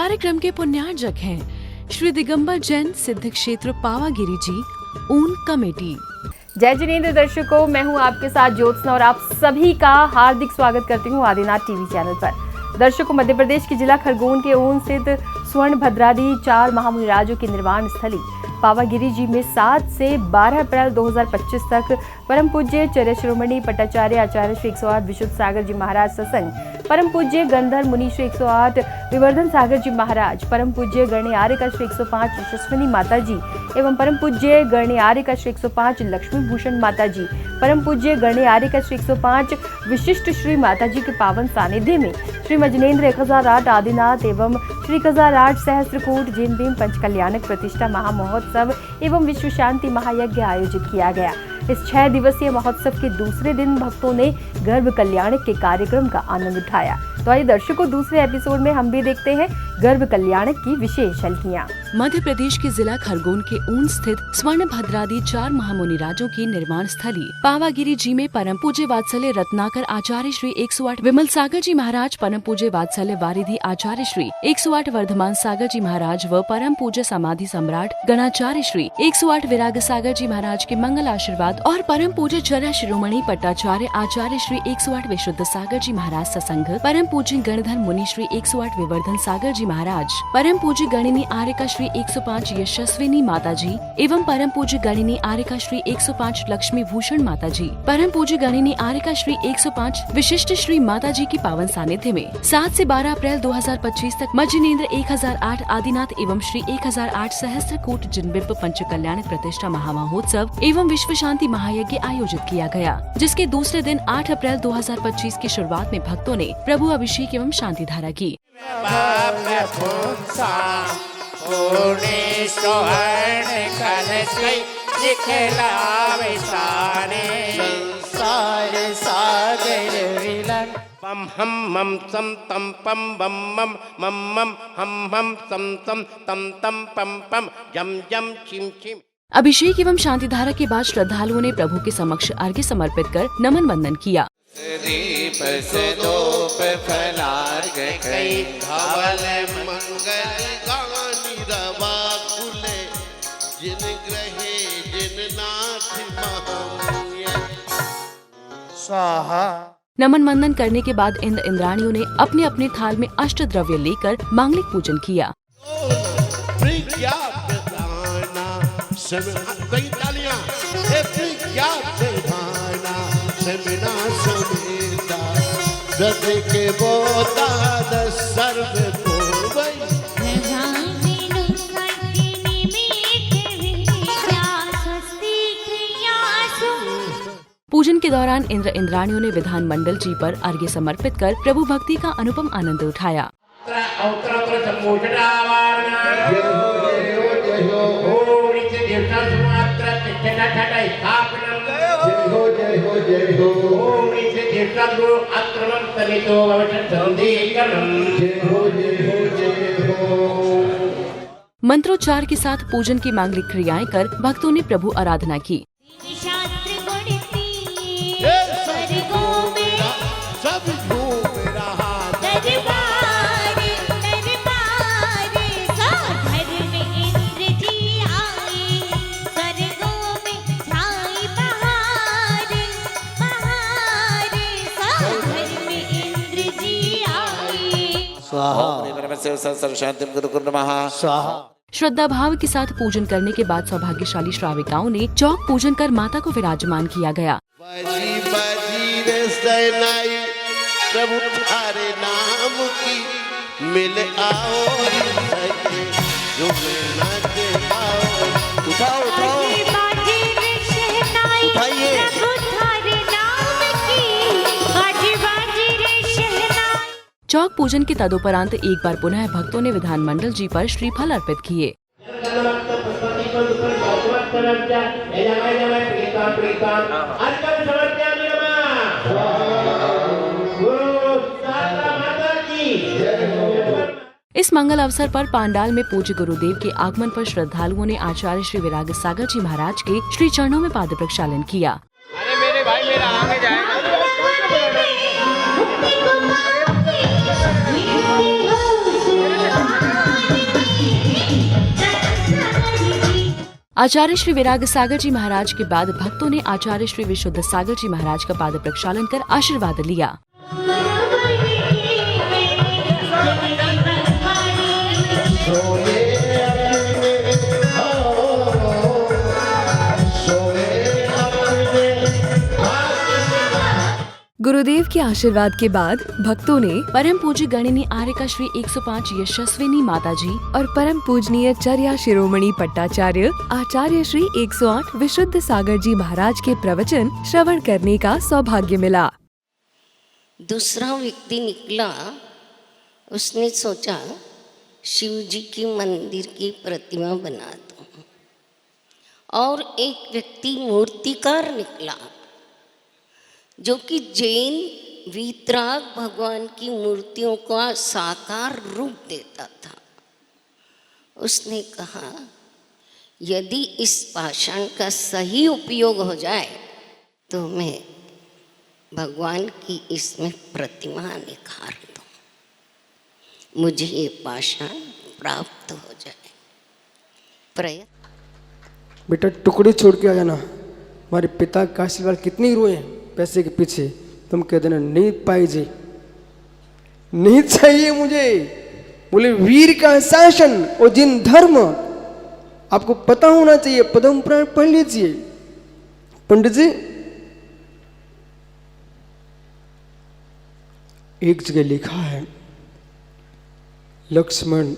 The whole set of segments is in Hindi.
कार्यक्रम के पुण्यार्जक हैं श्री दिगंबर जैन सिद्ध क्षेत्र पावागिरी जी, ऊन कमेटी। जय जिनेंद्र दर्शकों, मैं हूं आपके साथ ज्योत्सना और आप सभी का हार्दिक स्वागत करती हूं आदिनाथ टीवी चैनल पर। दर्शकों, मध्य प्रदेश के जिला खरगोन के ऊन स्थित स्वर्ण भद्रादी 4 महामुनिराजों की निर्वाण स्थली पावागिरी जी में 7 से 12 अप्रैल 2025 तक परम पूज्य चर्य शिरोमणि पट्टाचार्य आचार्य श्री 108 विशुद्ध सागर जी महाराज सत्संग, परम पूज्य गंधर मुनि श्री 108 विवर्धन सागर जी महाराज, परम पूज्य गण्य आर्य श्री 105 यशस्विनी माता जी एवं परम पूज्य गण्य आर्य श्री 105 लक्ष्मी भूषण माता जी, परम पूज्य गण्य आर्य श्री 105 विशिष्ट श्री माता जी के पावन सानिध्य में श्री मजनेन्द्र 1008 आदिनाथ एवं श्री 1008 सहस्त्रकूट जिन भीम पंचकल्याणक प्रतिष्ठा महामहोत्सव एवं विश्व शांति महायज्ञ आयोजित किया गया। इस 6 दिवसीय महोत्सव के दूसरे दिन भक्तों ने गर्भ कल्याणक के कार्यक्रम का आनंद उठाया। तो आइए दर्शकों, दूसरे एपिसोड में हम भी देखते हैं गर्भ कल्याणक की विशेष झलकियां। मध्य प्रदेश के जिला खरगोन के ऊन स्थित स्वर्ण भद्रादी 4 महामुनिराजों की निर्वाण स्थली पावागिरी जी में परम पूज्य वात्सल्य रत्नाकर आचार्य श्री 108 विमल सागर जी महाराज, परम पूज्य वात्सल्य वारिधि आचार्य श्री 108 वर्धमान सागर जी महाराज व परम पूज्य समाधि सम्राट गणाचार्य श्री 108 विराग सागर जी महाराज के मंगल आशीर्वाद और परम पूज्य चर्या शिरोमणि पट्टाचार्य आचार्य श्री 108 विशुद्ध सागर जी महाराज सत्संग, परम पूज्य गणधर मुनि श्री 108 विवर्धन सागर जी महाराज, परम पूज्य गणिनी आर्यका श्री 105 यशस्विनी माता जी एवं परम पूज्य गणिनी आर्यका श्री 105 लक्ष्मी भूषण माता जी, परम पूज्य गणिनी आर्यका श्री 105 विशिष्ट श्री माता जी की पावन सानिध्य में 7 से 12 अप्रैल 2025 तक मजनेन्द्र 1008 आदिनाथ एवं श्री 1008 सहस्त्रकूट जिनबिंब पंचकल्याणक प्रतिष्ठा महामहोत्सव एवं विश्व शांति महायज्ञ आयोजित किया गया, जिसके दूसरे दिन 8 अप्रैल 2025 की शुरुआत में भक्तों ने प्रभु अभिषेक एवं शांति धारा की। पम हम मम सम तम पम बम मम मम मम हम हम सम तम तम तम पम पम जम जम चिम चिम। अभिषेक एवं शांति धारा के बाद श्रद्धालुओं ने प्रभु के समक्ष अर्घ्य समर्पित कर नमन वंदन किया। दीप से धूप फलार्घ कई धवल मंगल गानी रवा खुले जिन ग्रहे जिन नाथ महामुनि स्वाहा। नमन वंदन करने के बाद इंद्राणियों ने अपने अपने थाल में अष्ट द्रव्य लेकर मांगलिक पूजन किया। पूजन के दौरान इंद्राणियों ने विधान मंडल जी पर अर्घ्य समर्पित कर प्रभु भक्ति का अनुपम आनंद उठाया। मंत्रोच्चार के साथ पूजन की मांगलिक क्रियाएं कर भक्तों ने प्रभु आराधना की। श्रद्धा भाव के साथ पूजन करने के बाद सौभाग्यशाली श्राविकाओं ने चौक पूजन कर माता को विराजमान किया गया। प्रभु थारे नाम की मिल आओ उठाओ उठाओ उठाइए। चौक पूजन के तदुपरांत एक बार पुनः भक्तों ने विधान मंडल जी पर श्रीफल अर्पित किए। इस मंगल अवसर पर पांडाल में पूज्य गुरुदेव के आगमन पर श्रद्धालुओं ने आचार्य श्री विराग सागर जी महाराज के श्री चरणों में पाद प्रक्षालन किया। अरे मेरे भाई, मेरा आगे जाएगा। आचार्य श्री विराग सागर जी महाराज के बाद भक्तों ने आचार्य श्री विशुद्ध सागर जी महाराज का पाद प्रक्षालन कर आशीर्वाद लिया। गुरुदेव के आशीर्वाद के बाद भक्तों ने परम पूज्य गणिनी आर्यका श्री 105 यशस्विनी माताजी और परम पूजनीय चर्या शिरोमणि पट्टाचार्य आचार्य श्री 108 विशुद्ध सागर जी महाराज के प्रवचन श्रवण करने का सौभाग्य मिला। दूसरा व्यक्ति निकला, उसने सोचा शिव जी की मंदिर की प्रतिमा बना दूं, और एक व्यक्ति मूर्तिकार निकला जो कि जैन वीतराग भगवान की मूर्तियों का साकार रूप देता था। उसने कहा यदि इस पाषाण का सही उपयोग हो जाए तो मैं भगवान की इसमें प्रतिमा निखार दूं, मुझे ये पाषाण प्राप्त हो जाए। प्रयत्न बेटा टुकड़े छोड़ के आ जाना। हमारे पिता काशीलाल कितनी रोए पैसे के पीछे, तुम कह देना नहीं पाई जी, नहीं चाहिए मुझे। बोले वीर का शासन और जिन धर्म आपको पता होना चाहिए, पद्म पुराण पढ़ लीजिए। पंडित जी एक जगह लिखा है, लक्ष्मण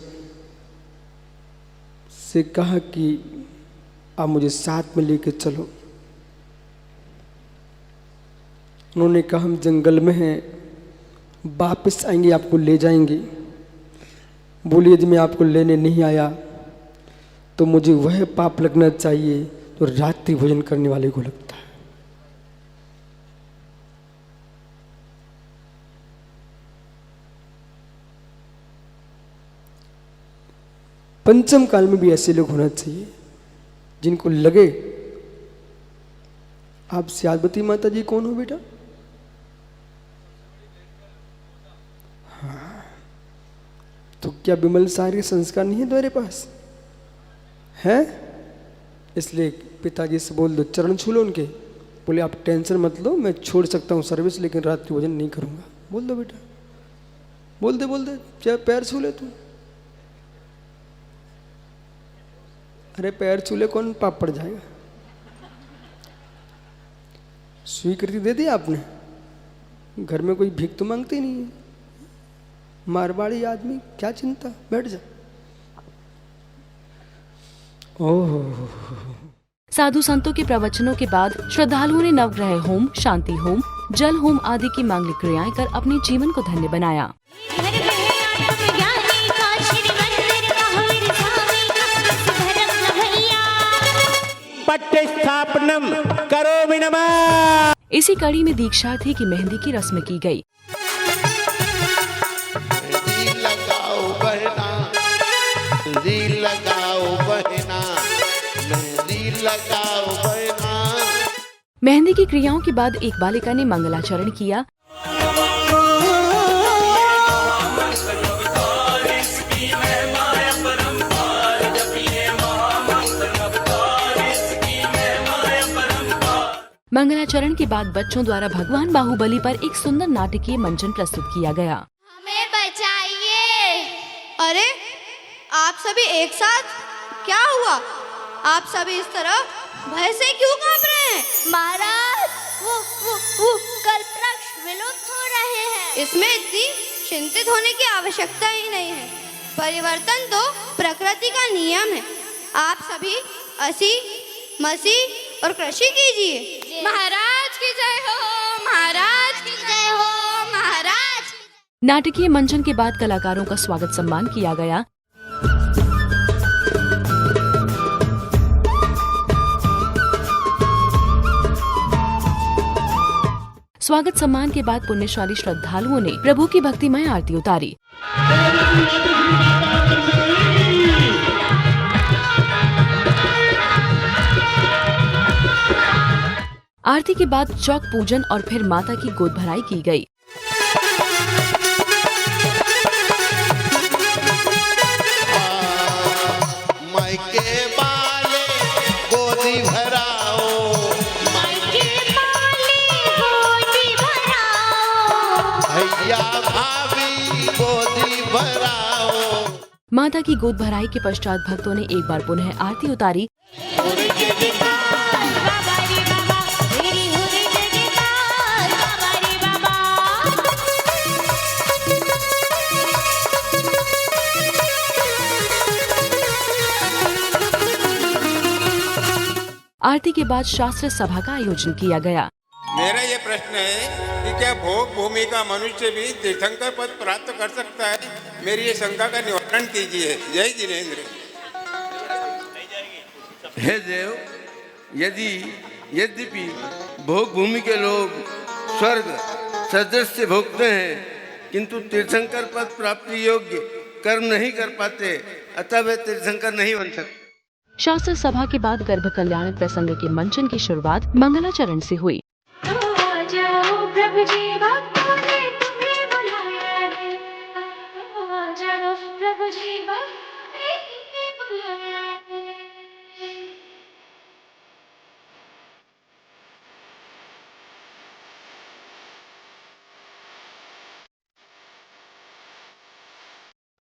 से कहा कि आप मुझे साथ में लेके चलो। उन्होंने कहा हम जंगल में हैं, वापस आएंगे आपको ले जाएंगे। बोलिए यदि मैं आपको लेने नहीं आया तो मुझे वह पाप लगना चाहिए जो रात्रि भोजन करने वाले को लगता है। पंचम काल में भी ऐसे लोग होना चाहिए जिनको लगे। आप स्यादवती माता जी कौन हो बेटा? हाँ, तो क्या विमल सारे संस्कार नहीं है तुम्हारे पास है? इसलिए पिताजी से बोल दो, चरण छू लो उनके। बोले आप टेंशन मत लो, मैं छोड़ सकता हूँ सर्विस, लेकिन रात्रि भोजन नहीं करूँगा। बोल दो बेटा, बोल दे, चाहे पैर छू ले तू। अरे पैर छू ले, कौन पाप पड़ जाएगा? स्वीकृति दे दी आपने, घर में कोई भीख तो मांगते नहीं है। मारवाड़ी आदमी, क्या चिंता, बैठ जा। ओह, साधु संतों के प्रवचनों के बाद श्रद्धालुओं ने नवग्रह होम, शांति होम, जल होम आदि की मांगलिक क्रियाएं कर अपने जीवन को धन्य बनाया। पट्टे स्थापनम करोमि नमः। इसी कड़ी में दीक्षार्थी की मेहंदी की रस्म की गई। मेहंदी लगाओ बहना, मेहंदी लगाओ बहना, मेहंदी लगाओ बहना। मेहंदी की क्रियाओं के बाद एक बालिका ने मंगलाचरण किया। मंगलाचरण के बाद बच्चों द्वारा भगवान बाहुबली पर एक सुंदर नाटकीय मंचन प्रस्तुत किया गया। हमें बचाइए। अरे आप सभी एक साथ, क्या हुआ? आप सभी इस तरह भय से क्यों कांप रहे हैं? महाराज वो कल्पवृक्ष विलुप्त हो रहे हैं। इसमें इतनी चिंतित होने की आवश्यकता ही नहीं है। परिवर्तन तो प्रकृति का नियम है। आप सभी असी मसी और कृषि कीजिए। महाराज की जय हो, महाराज की जय हो, महाराज। नाटकीय मंचन के बाद कलाकारों का स्वागत सम्मान किया गया। स्वागत सम्मान के बाद पुण्यशाली श्रद्धालुओं ने प्रभु की भक्तिमय आरती उतारी। आरती के बाद चौक पूजन और फिर माता की गोद भराई की गई। मायके वाले माता की गोद भराई के पश्चात भक्तों ने एक बार पुनः आरती उतारी आरती के बाद शास्त्र सभा का आयोजन किया गया। मेरा ये प्रश्न है कि क्या भोग भूमि का मनुष्य भी तीर्थंकर पद प्राप्त कर सकता है? मेरी ये शंका का निवारण कीजिए। जय जिनेन्द्र। हे देव, यद्यपि भोग भूमि के लोग स्वर्ग सदृश भोगते हैं, किंतु तीर्थंकर पद प्राप्ति योग्य कर्म नहीं कर पाते, अतः वे तीर्थंकर नहीं बन सकते। शास्त्र सभा के बाद गर्भ कल्याण प्रसंग के मंचन की शुरुआत मंगलाचरण से हुई।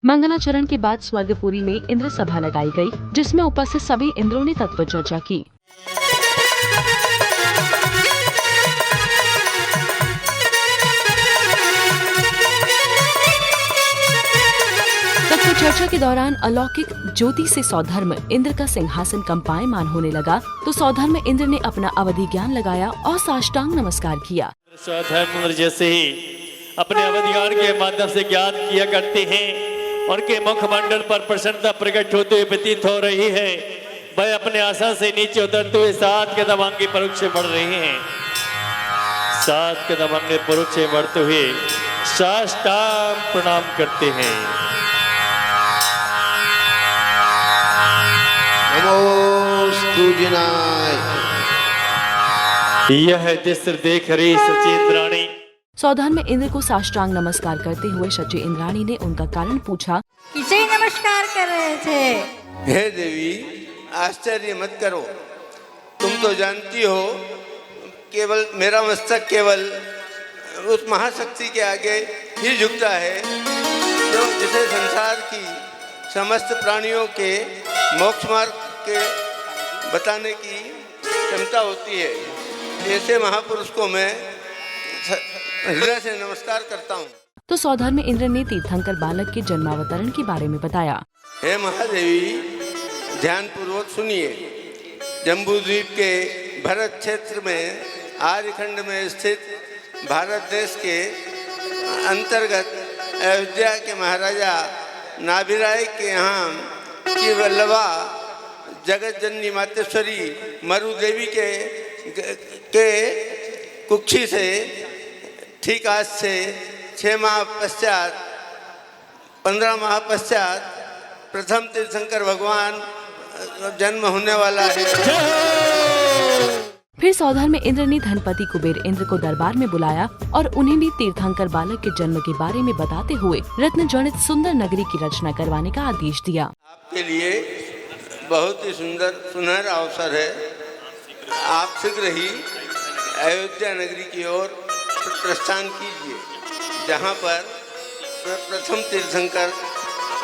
मंगलाचरण के बाद स्वर्गपुरी में इंद्र सभा लगाई गई, जिसमें उपस्थित सभी इंद्रों ने तत्व चर्चा की। तत्व चर्चा के दौरान अलौकिक ज्योति से सौधर्म इंद्र का सिंहासन कंपायमान होने लगा, तो सौधर्म इंद्र ने अपना अवधि ज्ञान लगाया और साष्टांग नमस्कार किया। सौधर्म जैसे ही अपने अवधि ज्ञान के माध्यम से ज्ञान किया करते हैं, उनके मुखमंडल पर प्रसन्नता प्रकट होते हुए प्रतीत हो रही है। वह अपने आसन से नीचे उतरते हुए 7 कदम आगे परुक्ष से बढ़ रहे हैं। 7 कदम आगे परुक्ष से बढ़ते हुए साष्टांग प्रणाम करते हैं। नमोस्तु जिनाय। यह दृश्य देख रही सचेंद्राणी सौधर्म इंद्र को साष्टांग नमस्कार करते हुए सची इंद्राणी ने उनका कारण पूछा। किसे नमस्कार कर रहे थे? हे देवी, आश्चर्य मत करो। तुम तो जानती हो, केवल मेरा मस्तक केवल उस महाशक्ति के आगे ही झुकता है, जो जिसे संसार की समस्त प्राणियों के मोक्ष मार्ग के बताने की क्षमता होती है। ऐसे महापुरुष को मैं हृदय से नमस्कार करता हूँ। तो सौधर्म इंद्र ने तीर्थंकर बालक के जन्मावतरण के बारे में बताया। हे महादेवी, ध्यान पूर्वक सुनिए। जम्बूद्वीप के भरत क्षेत्र में आर्यखंड में स्थित भारत देश के अंतर्गत अयोध्या के महाराजा नाभिराय के यहाँ की वल्लभा जगत जननी मातेश्वरी मरु देवी के कुक्षी से ठीक आज से 6 माह पश्चात 15 माह पश्चात प्रथम तीर्थंकर भगवान जन्म होने वाला है। फिर सौधर्म इंद्र ने धनपति कुबेर इंद्र को दरबार में बुलाया और उन्हें भी तीर्थंकर बालक के जन्म के बारे में बताते हुए रत्न जनित सुंदर नगरी की रचना करवाने का आदेश दिया। आपके लिए बहुत ही सुंदर सुनहरा अवसर है। आप शीघ्र ही अयोध्या नगरी की ओर प्रस्थान कीजिए, जहाँ पर प्रथम तीर्थंकर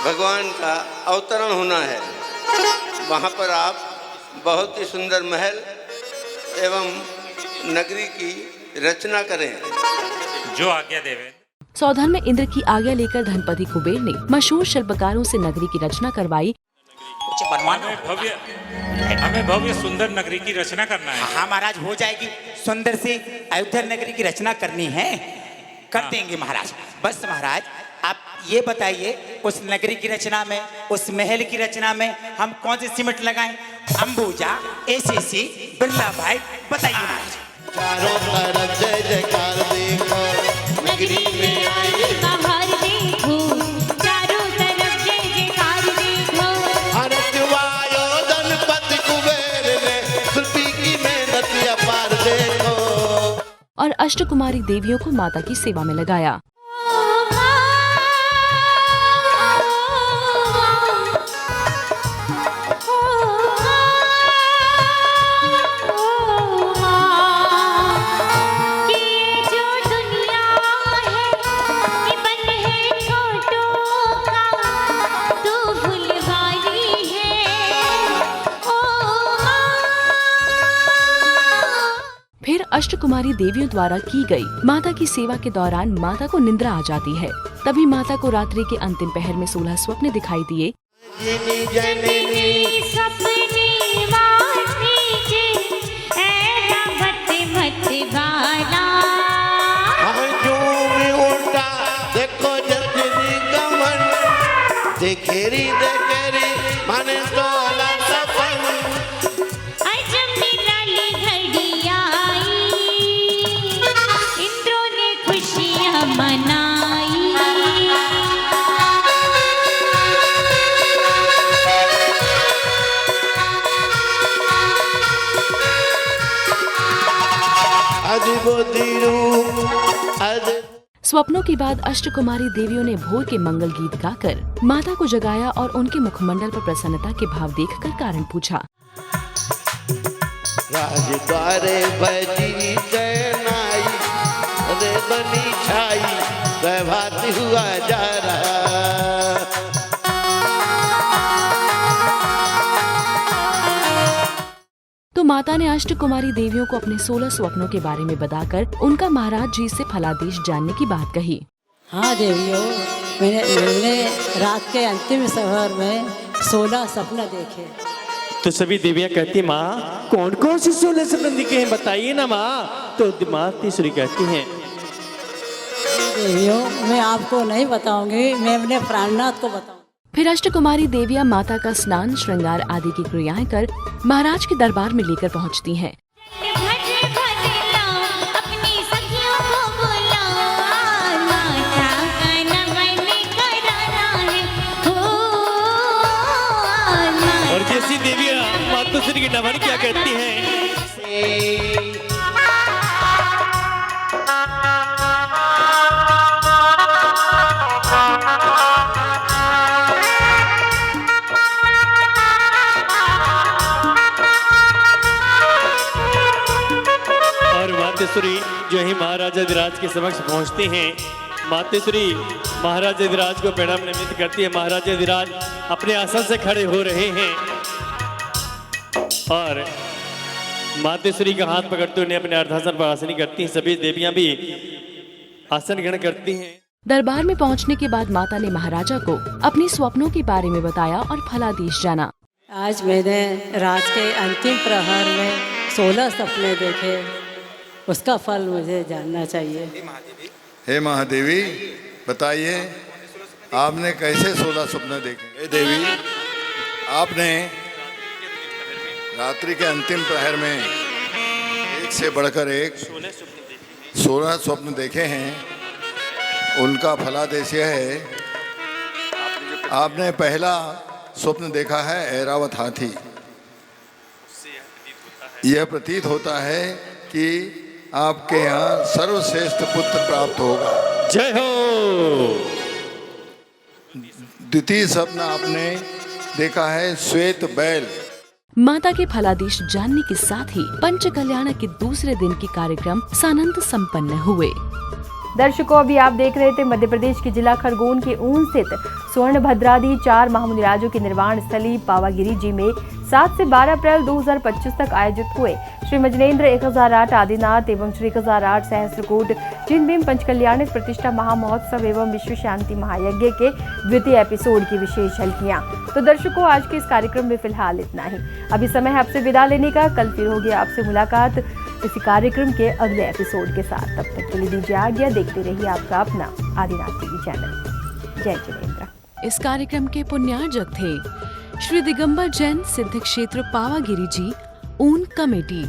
भगवान का अवतरण होना है। वहाँ पर आप बहुत ही सुंदर महल एवं नगरी की रचना करें। जो आज्ञा देवे। सौधर्म इंद्र की आज्ञा लेकर धनपति कुबेर ने मशहूर शिल्पकारों से नगरी की रचना करवाई। हमें भव्य सुंदर नगरी की रचना करना है। हाँ महाराज, हो जाएगी। सुंदर सी अयोध्या नगरी की रचना करनी है, कर देंगे महाराज। बस महाराज, आप ये बताइए, उस नगरी की रचना में, उस महल की रचना में हम कौन सी सीमेंट लगाएं? अंबुजा, एसीसी, बिरला भाई, बताइए महाराज। चारों तरफ जय जयकार देखो, नगरी में आई बाहर देखो, चारों तरफ जय जयकार देखो। हरच वायो धनपति कुबेर ने, शिल्पी की मेहनत अपार देखो। और अष्टकुमारी देवियों को माता की सेवा में लगाया। तो अष्टकुमारी देवियों द्वारा की गई माता की सेवा के दौरान माता को निंद्रा आ जाती है। तभी माता को रात्रि के अंतिम पहर में 16 स्वप्न दिखाई दिए। देखेरी देखेरी माने तोला सपन अजब निराली घड़ी आई, इंद्रों ने खुशियां मनाई। स्वप्नों के बाद अष्टकुमारी देवियों ने भोर के मंगल गीत गाकर माता को जगाया और उनके मुखमंडल पर प्रसन्नता के भाव देखकर कारण पूछा। राजद्वारे बजी जयनाई रे बनी छाई प्रभात हुआ जा रहा। तो माता ने अष्टकुमारी देवियों को अपने 16 स्वप्नों के बारे में बताकर उनका महाराज जी से फलादेश जानने की बात कही। हाँ देवियों, मैंने रात के अंतिम सफर में 16 सपने देखे। तो सभी देवियाँ कहती माँ कौन कौन से 16 सपने दिखे हैं बताइए ना माँ। तो मातेश्वरी कहती हैं देवियों मैं आपको नहीं बताऊंगी, मैं अपने प्राणनाथ को बताऊंगी। फिर अष्टकुमारी देवियां माता का स्नान श्रृंगार आदि की क्रियाएं कर महाराज के दरबार में लेकर पहुंचती हैं। और जैसी देवियां मातोश्री के नमन क्या कहती हैं। मातेश्वरी जो ही महाराजा अधिराज के समक्ष पहुंचती हैं, मातेश्वरी महाराजा अधिराज को प्रणाम निमित्त करती है। महाराजा अधिराज अपने आसन से खड़े हो रहे हैं और मातेश्वरी का हाथ पकड़ते उन्हें अपने अर्धासन पर आसनी करती हैं। सभी देवियां भी आसन ग्रहण करती हैं। दरबार में पहुंचने के बाद माता ने महाराजा को अपने स्वप्नों के बारे में बताया और फलादेश जाना। आज मैंने रात के अंतिम प्रहर में 16 सपने देखे, उसका फल मुझे जानना चाहिए। हे महादेवी बताइए आपने कैसे 16 सपने देखे। हे देवी आपने रात्रि के अंतिम प्रहर में एक से बढ़कर एक 16 स्वप्न देखे हैं। उनका फलादेश यह है, आपने पहला स्वप्न देखा है ऐरावत हाथी। यह प्रतीत होता है कि आपके यहाँ सर्वश्रेष्ठ पुत्र प्राप्त होगा। जय हो। द्वितीय स्वप्न आपने देखा है श्वेत बैल। माता के फलादेश जानने के साथ ही पंच कल्याण के दूसरे दिन के कार्यक्रम सानंद संपन्न हुए। दर्शकों अभी आप देख रहे थे मध्य प्रदेश के जिला खरगोन के ऊन स्थित स्वर्ण भद्रादि 4 महामुनिराजों की निर्वाण स्थली पावागिरी जी में 7 से 12 अप्रैल 2025 तक आयोजित हुए श्री मजनेन्द्र 1008 आदिनाथ एवं श्री 1008 सहस्त्रकूट जिनभीम पंचकल्याणित प्रतिष्ठा महामहोत्सव एवं विश्व शांति महायज्ञ के द्वितीय एपिसोड की विशेष झलकियां। तो दर्शकों आज के इस कार्यक्रम में फिलहाल इतना ही। अभी समय है आपसे विदा लेने का। कल फिर होगी आपसे मुलाकात इसी कार्यक्रम के अगले एपिसोड के साथ। तब तक के लिए दीजिए आज्ञा। देखते रहिए आपका अपना आदिनाथ टीवी चैनल। जय जिनेन्द्र। इस कार्यक्रम के पुण्यार्जक थे श्री दिगंबर जैन सिद्ध क्षेत्र पावागिरी जी ऊन कमेटी।